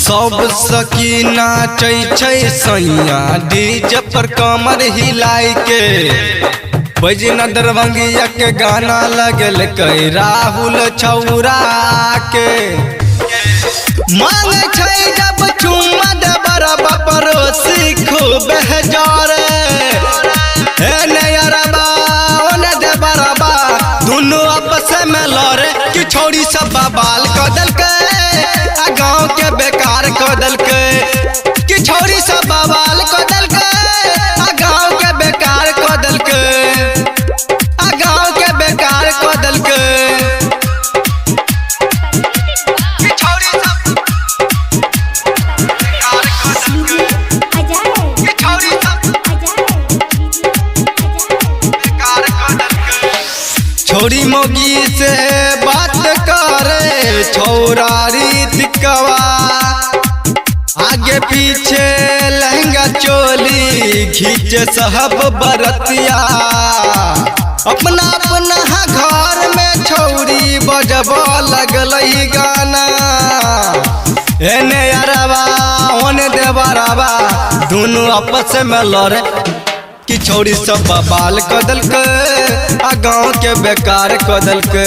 सब सखी नाचै छै सैया डीजे पर कमर हिलाई के बजना दरभंगिया के गाना लगल कई राहुल छौरा के मांगे छै जब चुम्मा दे बरबा पड़ोसी खूब बेहजारे हे नयरबा ओने दे बरबा दुनू आपस में लड़े कि छोड़ी सब बाल कदल के गाँव के बेकार कदल के कि छोड़ी सब बाल कदल के गाँव के बेकार कदल के गाँव के बेकार कदल के छोरी मोगी से बात करे छोरा रीतिकवा आगे पीछे लहंगा चोली खींचे साहब बरतिया अपना अपना घर में छोरी बजब लगल गाना एने अरबा ओने देवरबा दोनों आपस में लड़े कि छोड़ी सब बाल कदल के गाँव के बेकार कदल के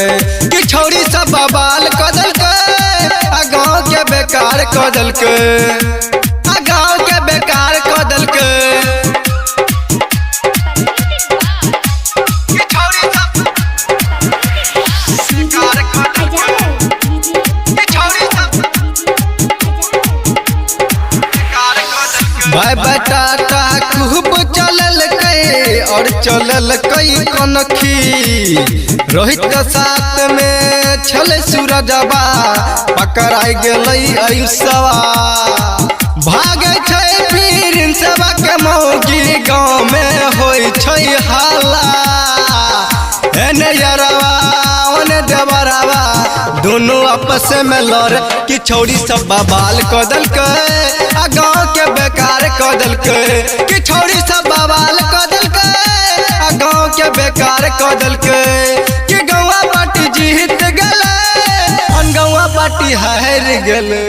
कि छोड़ी सब बाल कदल के गाँव के बेकार कदल के गाँव के बेकार कदल के भाई बटाटा खूब चलल कई और चलल कई कनखी रोहित के साथ में छल सूरजबा पकड़ाई गई आयुषवा भागे छै फिर सबा के मौगी गाँव में होई छै हाला एने यरवा ओने देवरवा दोनों आपस में लड़ कि छोड़ी सब बाल कदल के गाँव के बेकार कदल के कि छोड़ी सब बाल कदल के गाँव के बेकार कदल के कि गौवा पार्टी जीत गले गौवा पार्टी हार गले।